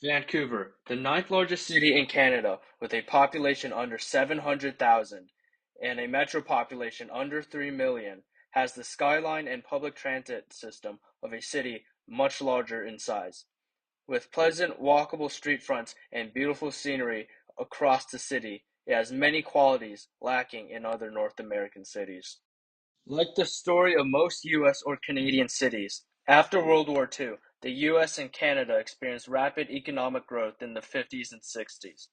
Vancouver, the ninth largest city in Canada with a population under 700,000 and a metro population under 3 million, has the skyline and public transit system of a city much larger in size. With pleasant walkable street fronts and beautiful scenery across the city, it has many qualities lacking in other North American cities. Like the story of most U.S. or Canadian cities, after World War II, the U.S. and Canada experienced rapid economic growth in the 50s and 60s.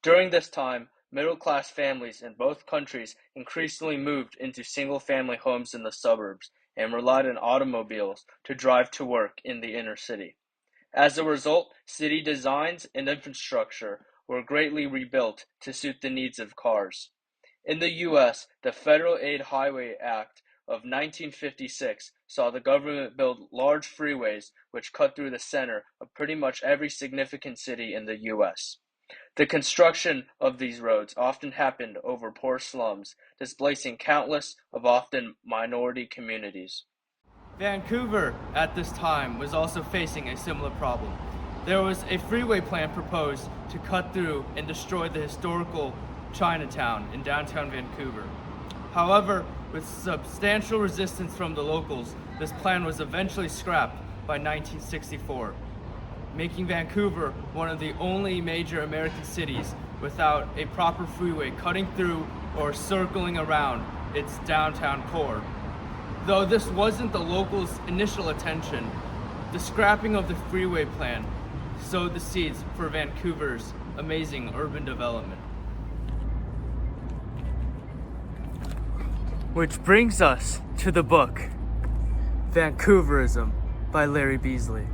During this time, middle-class families in both countries increasingly moved into single-family homes in the suburbs and relied on automobiles to drive to work in the inner city. As a result, city designs and infrastructure were greatly rebuilt to suit the needs of cars. In the U.S., the Federal Aid Highway Act of 1956 saw the government build large freeways which cut through the center of pretty much every significant city in the U.S. The construction of these roads often happened over poor slums, displacing countless of often minority communities. Vancouver, at this time, was also facing a similar problem. There was a freeway plan proposed to cut through and destroy the historical Chinatown in downtown Vancouver. However, with substantial resistance from the locals, this plan was eventually scrapped by 1964, making Vancouver one of the only major American cities without a proper freeway cutting through or circling around its downtown core. Though this wasn't the locals' initial intention, the scrapping of the freeway plan sowed the seeds for Vancouver's amazing urban development. Which brings us to the book, Vancouverism by Larry Beasley.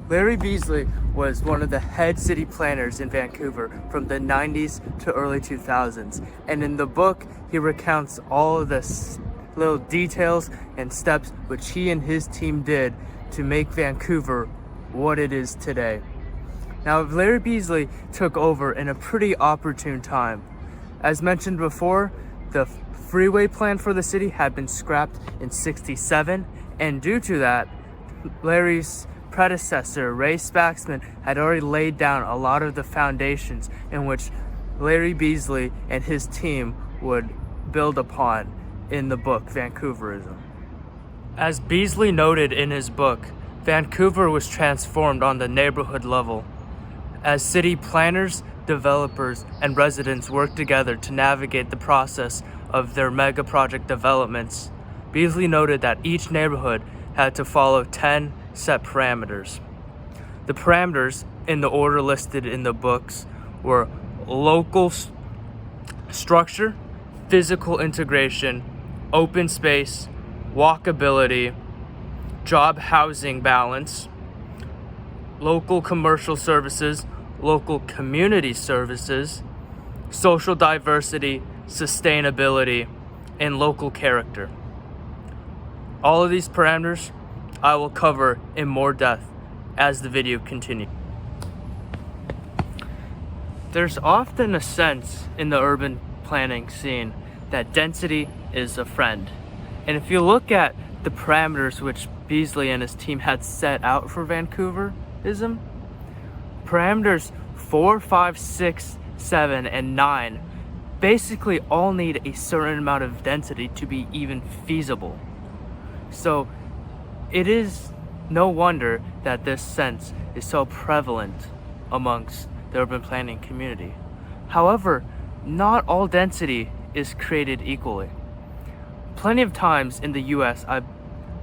Larry Beasley was one of the head city planners in Vancouver from the 90s to early 2000s. And in the book, he recounts all of the little details and steps which he and his team did to make Vancouver what it is today. Now, Larry Beasley took over in a pretty opportune time. As mentioned before, the freeway plan for the city had been scrapped in '67, and due to that, Larry's predecessor, Ray Spaxman, had already laid down a lot of the foundations in which Larry Beasley and his team would build upon in the book, Vancouverism. As Beasley noted in his book, Vancouver was transformed on the neighborhood level. As city planners, developers, and residents worked together to navigate the process of their mega project developments, Beasley noted that each neighborhood had to follow 10 set parameters. The parameters, in the order listed in the books, were local structure, physical integration, open space, walkability, job housing balance, local commercial services, local community services, social diversity, sustainability, and local character. All of these parameters I will cover in more depth as the video continues. There's often a sense in the urban planning scene that density is a friend. And if you look at the parameters which Beasley and his team had set out for Vancouverism, parameters 4, 5, 6, 7, and 9 basically all need a certain amount of density to be even feasible. So it is no wonder that this sense is so prevalent amongst the urban planning community. However, not all density is created equally. Plenty of times in the US, I've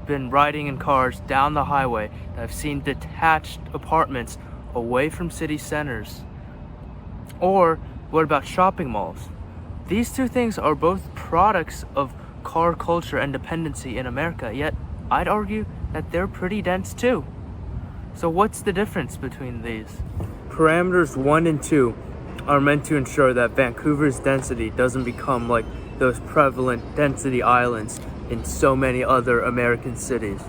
been riding in cars down the highway and I've seen detached apartments away from city centers. Or what about shopping malls? These two things are both products of car culture and dependency in America, yet I'd argue that they're pretty dense too. So what's the difference between these? Parameters 1 and 2 are meant to ensure that Vancouver's density doesn't become like those prevalent density islands in so many other American cities.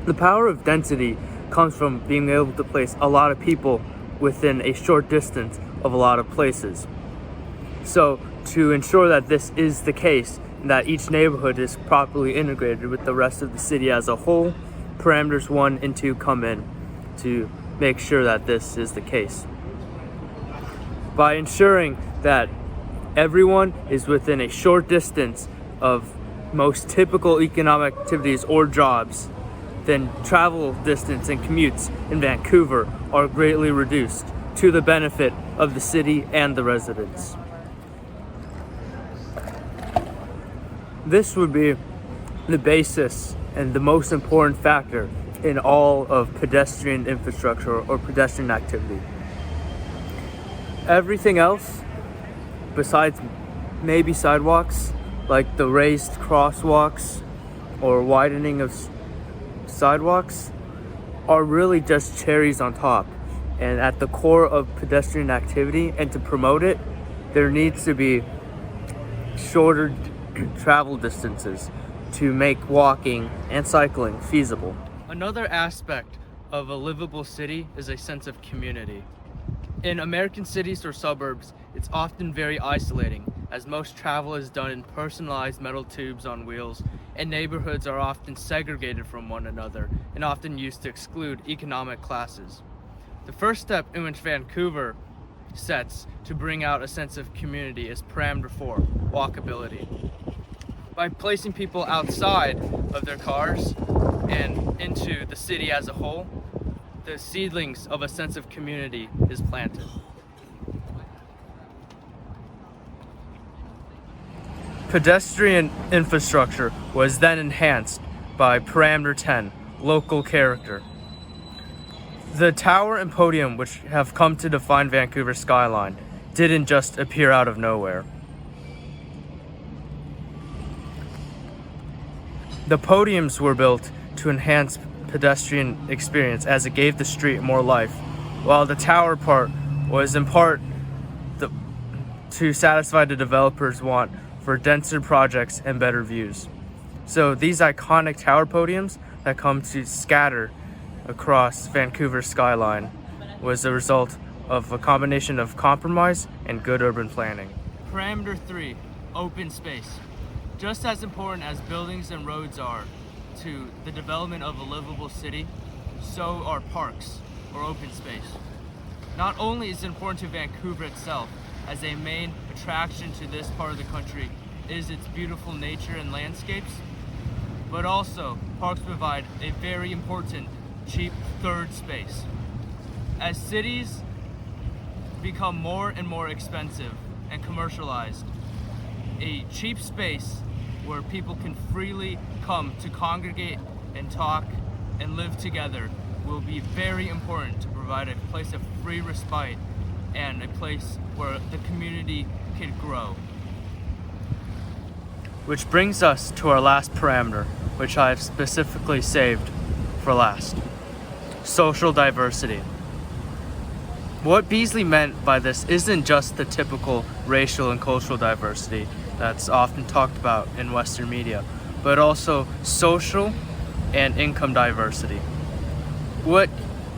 The power of density comes from being able to place a lot of people within a short distance of a lot of places. So to ensure that this is the case, and that each neighborhood is properly integrated with the rest of the city as a whole, parameters 1 and 2 come in to make sure that this is the case. By ensuring that everyone is within a short distance of most typical economic activities or jobs, then travel distance and commutes in Vancouver are greatly reduced to the benefit of the city and the residents. This would be the basis and the most important factor in all of pedestrian infrastructure or pedestrian activity. Everything else, besides maybe sidewalks, like the raised crosswalks or widening of sidewalks, are really just cherries on top. And at the core of pedestrian activity, and to promote it, there needs to be shorter travel distances to make walking and cycling feasible. Another aspect of a livable city is a sense of community. In American cities or suburbs, it's often very isolating, as most travel is done in personalized metal tubes on wheels, and neighborhoods are often segregated from one another and often used to exclude economic classes. The first step in which Vancouver sets to bring out a sense of community is parameter 4, walkability. By placing people outside of their cars and into the city as a whole, the seedlings of a sense of community is planted. Pedestrian infrastructure was then enhanced by parameter 10, local character. The tower and podium, which have come to define Vancouver's skyline, didn't just appear out of nowhere. The podiums were built to enhance pedestrian experience as it gave the street more life, while the tower part was in part to satisfy the developers' want for denser projects and better views. So these iconic tower podiums that come to scatter across Vancouver's skyline was a result of a combination of compromise and good urban planning. Parameter 3, open space. Just as important as buildings and roads are to the development of a livable city, so are parks or open space. Not only is it important to Vancouver itself, as a main attraction to this part of the country is its beautiful nature and landscapes, but also parks provide a very important cheap third space. As cities become more and more expensive and commercialized, a cheap space where people can freely come to congregate and talk and live together will be very important to provide a place of free respite and a place where the community can grow. Which brings us to our last parameter, which I've specifically saved for last. Social diversity. What Beasley meant by this isn't just the typical racial and cultural diversity that's often talked about in Western media, but also social and income diversity. What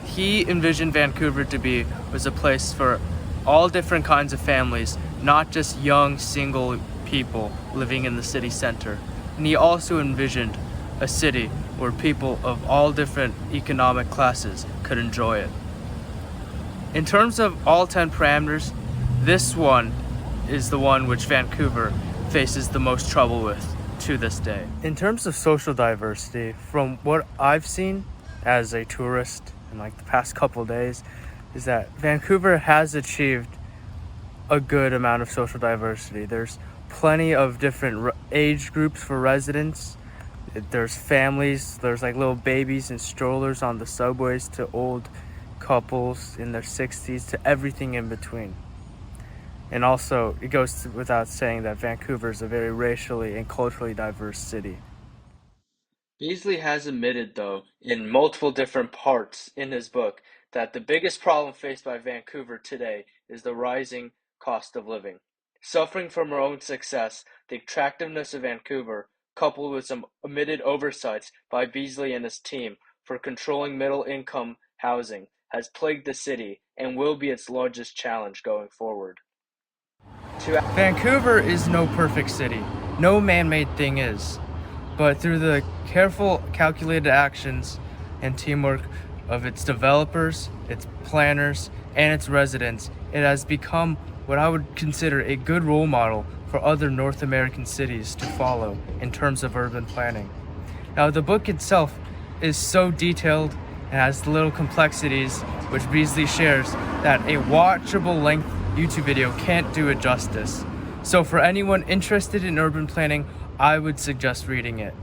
he envisioned Vancouver to be was a place for all different kinds of families, not just young single people living in the city center. And he also envisioned a city where people of all different economic classes could enjoy it. In terms of all 10 parameters, this one is the one which Vancouver faces the most trouble with to this day. In terms of social diversity, from what I've seen as a tourist in the past couple days, is that Vancouver has achieved a good amount of social diversity. There's plenty of different age groups for residents. There's families, there's little babies and strollers on the subways to old couples in their 60s to everything in between. And also, it goes without saying that Vancouver is a very racially and culturally diverse city. Beasley has admitted, though, in multiple different parts in his book, that the biggest problem faced by Vancouver today is the rising cost of living. Suffering from her own success, the attractiveness of Vancouver, coupled with some omitted oversights by Beasley and his team for controlling middle-income housing, has plagued the city and will be its largest challenge going forward. Vancouver is no perfect city. No man-made thing is. But through the careful, calculated actions and teamwork of its developers, its planners, and its residents, it has become what I would consider a good role model for other North American cities to follow in terms of urban planning. Now, the book itself is so detailed and has little complexities, which Beasley shares, that a watchable length YouTube video can't do it justice. So for anyone interested in urban planning, I would suggest reading it.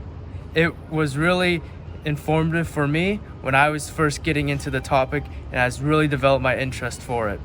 It was really informative for me when I was first getting into the topic, and has really developed my interest for it.